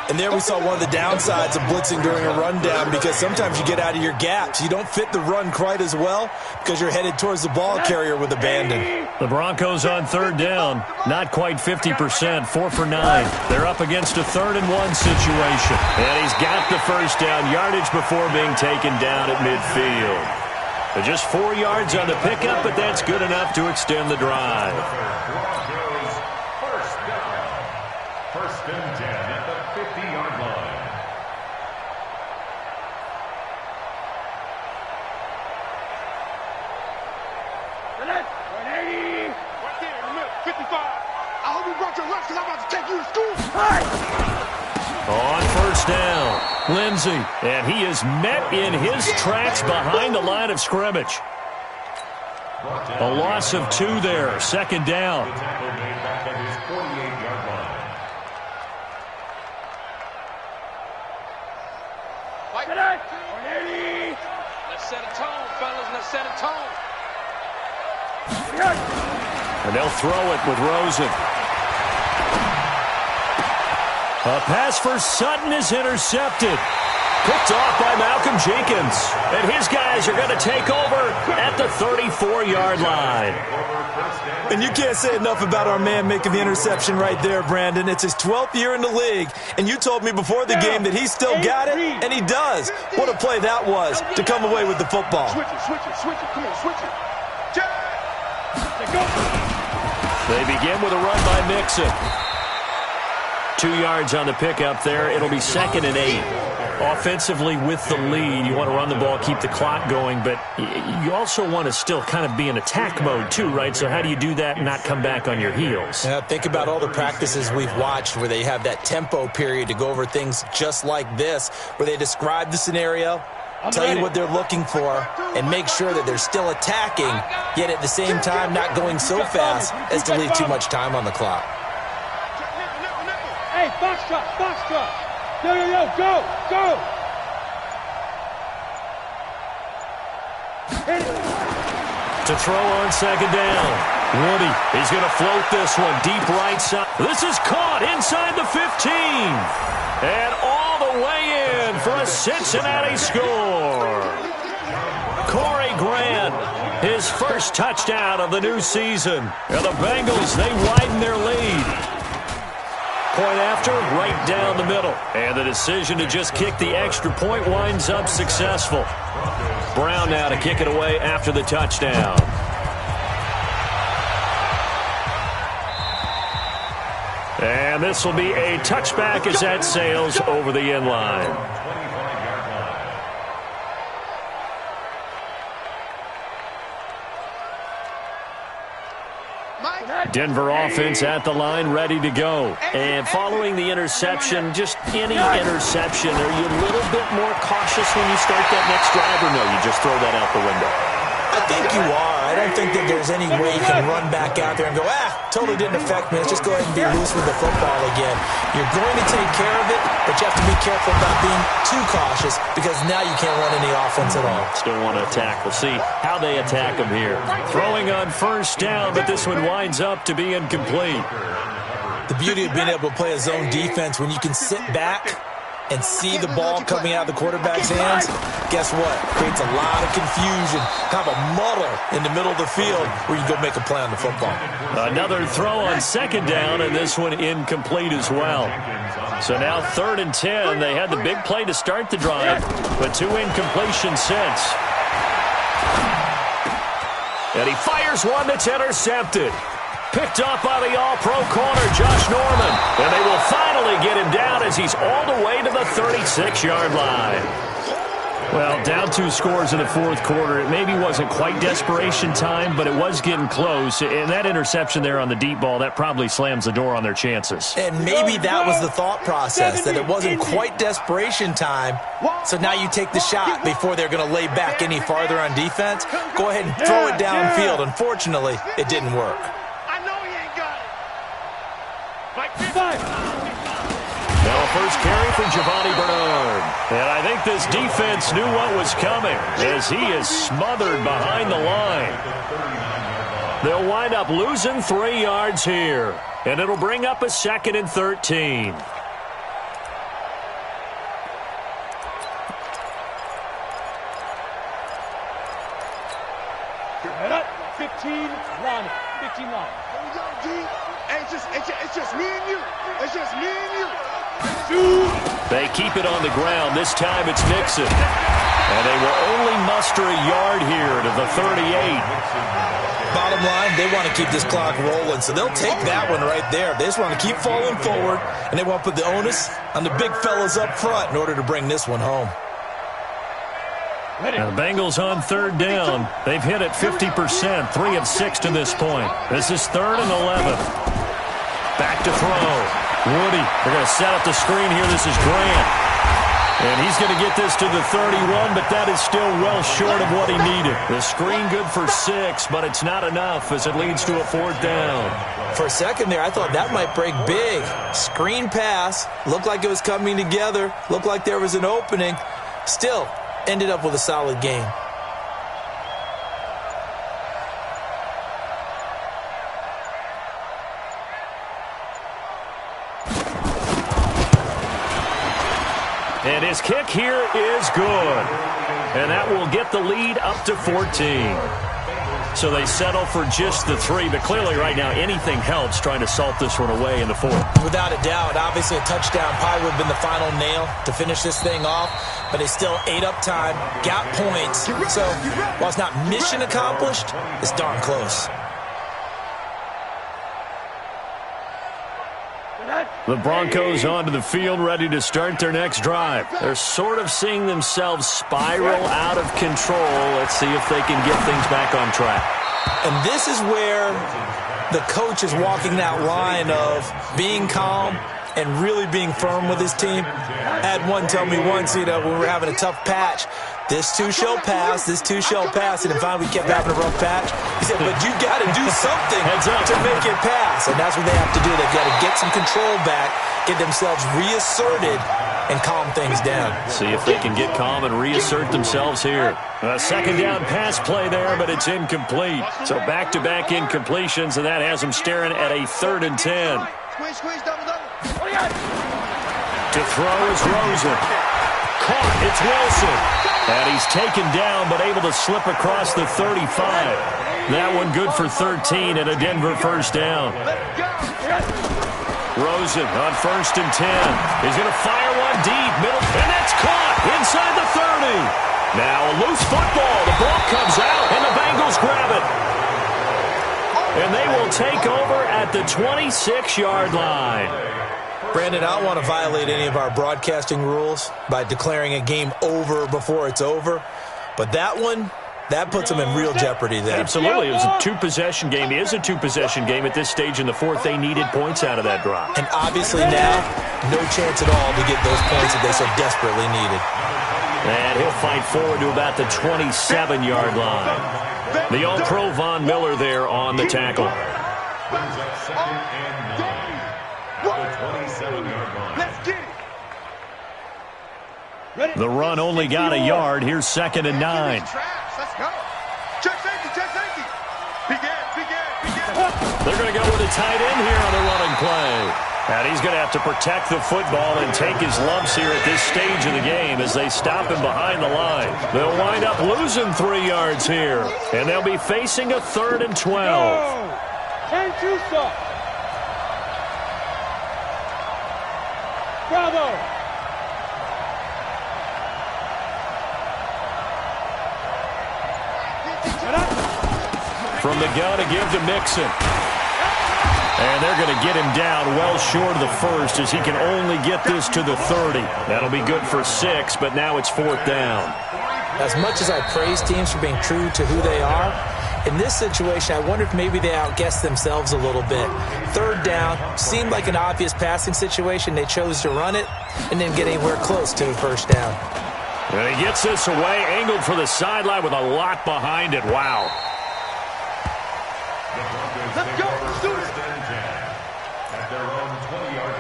Speaker 3: And there we saw one of the downsides of blitzing during a rundown, because sometimes you get out of your gaps. You don't fit the run quite as well because you're headed towards the ball carrier with abandon.
Speaker 5: The Broncos on 3rd down. Not quite 50%, 4 for 9. They're up against a 3rd and 1 situation. And he's got the 1st down yardage before being taken down at midfield. Just 4 yards on the pickup, but that's good enough to extend the drive.
Speaker 4: Broncos, 1st down. 1st and 10 at the 50-yard line.
Speaker 2: Right there in the middle, 55. I hope you brought your lunch because I'm about to take you to school.
Speaker 5: On 1st down, Lindsey, and he is met in his tracks behind the line of scrimmage. A loss of 2 there, 2nd down.
Speaker 4: The tackle made back at his 48-yard line.
Speaker 2: Let's set a tone, fellas. Let's set a tone.
Speaker 5: And they'll throw it with Rosen. A pass for Sutton is intercepted. Picked off by Malcolm Jenkins. And his guys are going to take over at the 34-yard line.
Speaker 3: And you can't say enough about our man making the interception right there, Brandon. It's his 12th year in the league, and you told me before the game that he still got it, and he does. What a play that was to come away with the football.
Speaker 2: Switch it. Come on, switch it.
Speaker 5: They begin with a run by Mixon. 2 yards on the pickup there. It'll be 2nd and 8. Offensively with the lead, you want to run the ball, keep the clock going, but you also want to still kind of be in attack mode too, right? So how do you do that and not come back on your heels?
Speaker 3: Yeah, think about all the practices we've watched where they have that tempo period to go over things just like this, where they describe the scenario, tell you what they're looking for, and make sure that they're still attacking, yet at the same time not going so fast as to leave too much time on the clock.
Speaker 2: Hey, box truck. Yo, go.
Speaker 5: To throw on 2nd down. Woody, he's going to float this one deep right side. This is caught inside the 15. And all the way in for a Cincinnati score. Corey Grant, his first touchdown of the new season. And the Bengals, they widen their lead. Point after, right down the middle. And the decision to just kick the extra point winds up successful. Brown now to kick it away after the touchdown. And this will be a touchback as that sails over the end line. Denver offense at the line, ready to go. And following the interception, just any interception, are you a little bit more cautious when you start that next drive, or no, you just throw that out the window?
Speaker 3: I think you are. I don't think that there's any way you can run back out there and go, totally didn't affect me. Let's just go ahead and be loose with the football again. You're going to take care of it, but you have to be careful about being too cautious because now you can't run any offense at all.
Speaker 1: Still want to attack. We'll see how they attack him here. Throwing on first down, but this one winds up to be incomplete.
Speaker 3: The beauty of being able to play a zone defense when you can sit back and see the ball coming out of the quarterback's hands, guess what? Creates a lot of confusion, kind of a muddle in the middle of the field where you go make a play on the football.
Speaker 1: Another throw on second down, and this one incomplete as well. So now 3rd and 10. They had the big play to start the drive, but 2 incompletions since. And he fires one that's intercepted. Picked up by the all-pro corner, Josh Norman. And they will finally get him down as he's all the way to the 36-yard line. Well, down 2 scores in the fourth quarter. It maybe wasn't quite desperation time, but it was getting close. And that interception there on the deep ball, that probably slams the door on their chances.
Speaker 3: And maybe that was the thought process, that it wasn't quite desperation time. So now you take the shot before they're going to lay back any farther on defense. Go ahead and throw it downfield. Unfortunately, it didn't work.
Speaker 1: Now a first carry for Giovanni Bernard. And I think this defense knew what was coming as he is smothered behind the line. They'll wind up losing 3 yards here. And it'll bring up a 2nd and 13.
Speaker 2: Head up, 15 line. 15 line. Here we go, G. Hey, it's just me and you. It's just me and you.
Speaker 1: They keep it on the ground. This time it's Nixon. And they will only muster a yard here to the 38.
Speaker 3: Bottom line, they want to keep this clock rolling, so they'll take that one right there. They just want to keep falling forward, and they want to put the onus on the big fellas up front in order to bring this one home.
Speaker 1: Now the Bengals on 3rd down. They've hit it 50%, 3 of 6 to this point. This is 3rd and 11. Back to throw. Woody, they're going to set up the screen here. This is Grant. And he's going to get this to the 31, but that is still well short of what he needed. The screen good for 6, but it's not enough as it leads to a 4th down.
Speaker 3: For a second there, I thought that might break big. Screen pass. Looked like it was coming together. Looked like there was an opening. Still, ended up with a solid game.
Speaker 1: And his kick here is good. And that will get the lead up to 14. So they settle for just the 3. But clearly right now anything helps trying to salt this one away in the 4th.
Speaker 3: Without a doubt. Obviously a touchdown probably would have been the final nail to finish this thing off. But they still ate up time, got points. So while it's not mission accomplished, it's darn close.
Speaker 1: The Broncos onto the field, ready to start their next drive. They're sort of seeing themselves spiral out of control. Let's see if they can get things back on track.
Speaker 3: And this is where the coach is walking that line of being calm and really being firm with his team. I had one tell me once, when we were having a tough patch, this too shall pass, this too shall pass, and then finally we kept having a rough patch. He said, but you got to do something to make it pass, and that's what they have to do. They've got to get some control back, get themselves reasserted, and calm things down.
Speaker 1: See if they can get calm and reassert themselves here. A 2nd down pass play there, but it's incomplete. So back-to-back incompletions, and that has them staring at a 3rd and 10.
Speaker 2: Squeeze, double.
Speaker 1: To throw is Rosen. Caught, it's Wilson. And he's taken down, but able to slip across the 35. That one good for 13 and a Denver 1st down. Rosen on 1st and 10. He's going to fire one deep, middle, and that's caught inside the 30. Now a loose football. The ball comes out, and the Bengals grab it. And they will take over at the 26-yard line.
Speaker 3: Brandon, I don't want to violate any of our broadcasting rules by declaring a game over before it's over. But that one, that puts them in real jeopardy there.
Speaker 1: Absolutely. It was a 2-possession game. It is a 2-possession game at this stage in the 4th. They needed points out of that drive.
Speaker 3: And obviously now, no chance at all to get those points that they so desperately needed.
Speaker 1: And he'll fight forward to about the 27-yard line. The All-Pro Von Miller there on the tackle.
Speaker 4: Brings up 2nd and 9 at the 27-yard line.
Speaker 2: Let's get it.
Speaker 1: The run only got a yard. Here's 2nd and 9.
Speaker 2: Let's go. Check safety, check safety. Begin.
Speaker 1: They're going to go with a tight end here on the running play. And he's going to have to protect the football and take his lumps here at this stage of the game as they stop him behind the line. They'll wind up losing 3 yards here. And they'll be facing a 3rd and 12.
Speaker 2: Ain't you so? Bravo.
Speaker 1: From the gun to give to Mixon. And they're going to get him down well short of the first as he can only get this to the 30. That'll be good for 6, but now it's 4th down.
Speaker 3: As much as I praise teams for being true to who they are, in this situation, I wonder if maybe they outguessed themselves a little bit. 3rd down seemed like an obvious passing situation. They chose to run it and didn't get anywhere close to a 1st down.
Speaker 1: And he gets this away, angled for the sideline with a lot behind it. Wow.
Speaker 2: Let's go.
Speaker 4: At their own 20-yard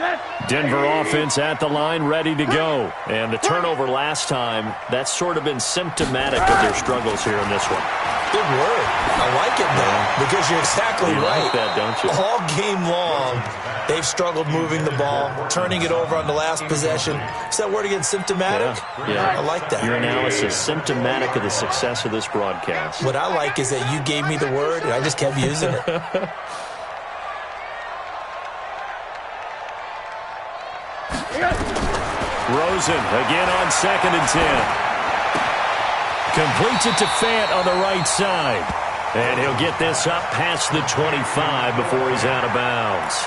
Speaker 4: line.
Speaker 1: Denver offense at the line, ready to go. And the turnover last time, that's sort of been symptomatic of their struggles here in this one.
Speaker 3: Good word. I like it, though, because you're exactly right.
Speaker 1: Like that, don't you?
Speaker 3: All game long, they've struggled moving the ball, turning it over on the last possession. Is that word again, symptomatic?
Speaker 1: Yeah.
Speaker 3: I like that.
Speaker 1: Your analysis, symptomatic of the success of this broadcast.
Speaker 3: What I like is that you gave me the word, and I just kept using it.
Speaker 1: Rosen again on 2nd and 10. Completes it to Fant on the right side. And he'll get this up past the 25 before he's out of bounds.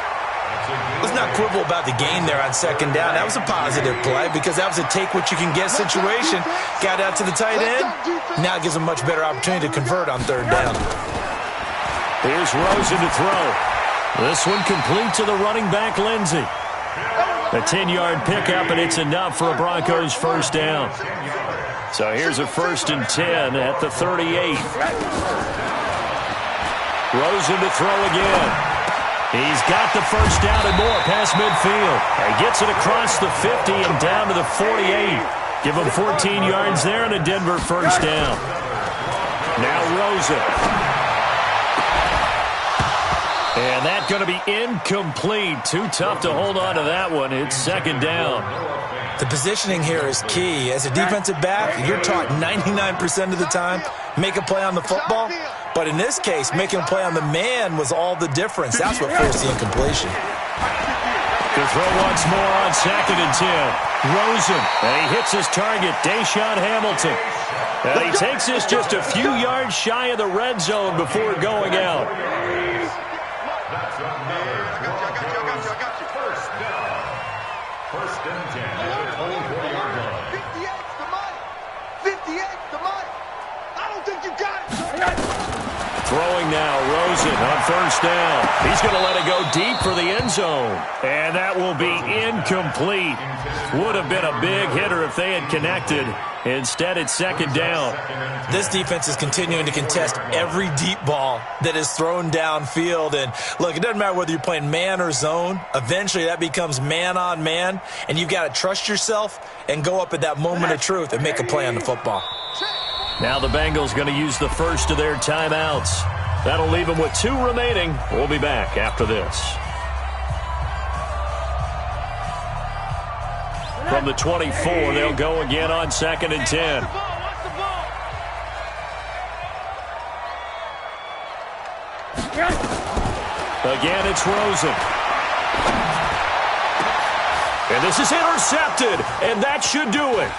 Speaker 3: Let's not quibble about the gain there on 2nd down. That was a positive play because that was a take-what-you-can-get situation. Got out to the tight end. Now it gives them a much better opportunity to convert on 3rd down.
Speaker 1: Here's Rosen to throw. This one complete to the running back, Lindsey. A 10-yard pickup, and it's enough for a Broncos 1st down. So here's a 1st and 10 at the 38. Rosen to throw again. He's got the 1st down and more past midfield. He gets it across the 50 and down to the 48. Give him 14 yards there and a Denver 1st down. Now Rosen. And that's going to be incomplete. Too tough to hold on to that one. It's 2nd down.
Speaker 3: The positioning here is key. As a defensive back, you're taught 99% of the time, make a play on the football. But in this case, making a play on the man was all the difference. That's what forced the incompletion.
Speaker 1: To throw once more on 2nd and 10. Rosen, and he hits his target, Deshaun Hamilton. And he takes this just a few yards shy of the red zone before going out.
Speaker 4: That's another Broncos 1st down. 1st and 10 at the 24-yard line.
Speaker 2: 58's the money. 58's the money. I don't think you got it.
Speaker 1: Throwing now, Rosen on 1st down. He's going to let it go deep for the end zone. And that will be incomplete. Would have been a big hitter if they had connected. Instead, it's 2nd down.
Speaker 3: This defense is continuing to contest every deep ball that is thrown downfield. And, look, it doesn't matter whether you're playing man or zone. Eventually, that becomes man-on-man. And you've got to trust yourself and go up at that moment of truth and make a play on the football.
Speaker 1: Now the Bengals going to use the first of their timeouts. That'll leave them with 2 remaining. We'll be back after this. From the 24, they'll go again on 2nd and 10. Again, it's Rosen. And this is intercepted, and that should do it.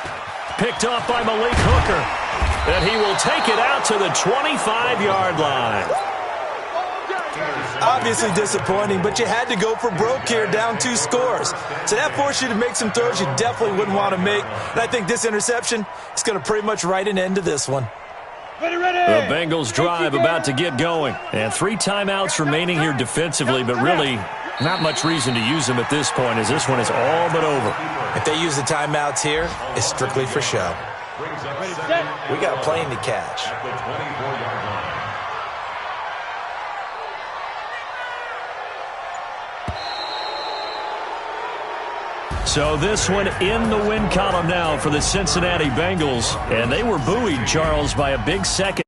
Speaker 1: Picked off by Malik Hooker. And he will take it out to the 25-yard line.
Speaker 3: Obviously disappointing, but you had to go for broke here, down 2 scores. So that forced you to make some throws you definitely wouldn't want to make. And I think this interception is going to pretty much write an end to this one.
Speaker 1: The Bengals drive about to get going. And 3 timeouts remaining here defensively, but really Not much reason to use him at this point, as this one is all but over.
Speaker 3: If they use the timeouts here, it's strictly for show. We got a plane to catch.
Speaker 4: At the 24-yard line.
Speaker 1: So this one in the win column now for the Cincinnati Bengals. And they were buoyed, Charles, by a big second.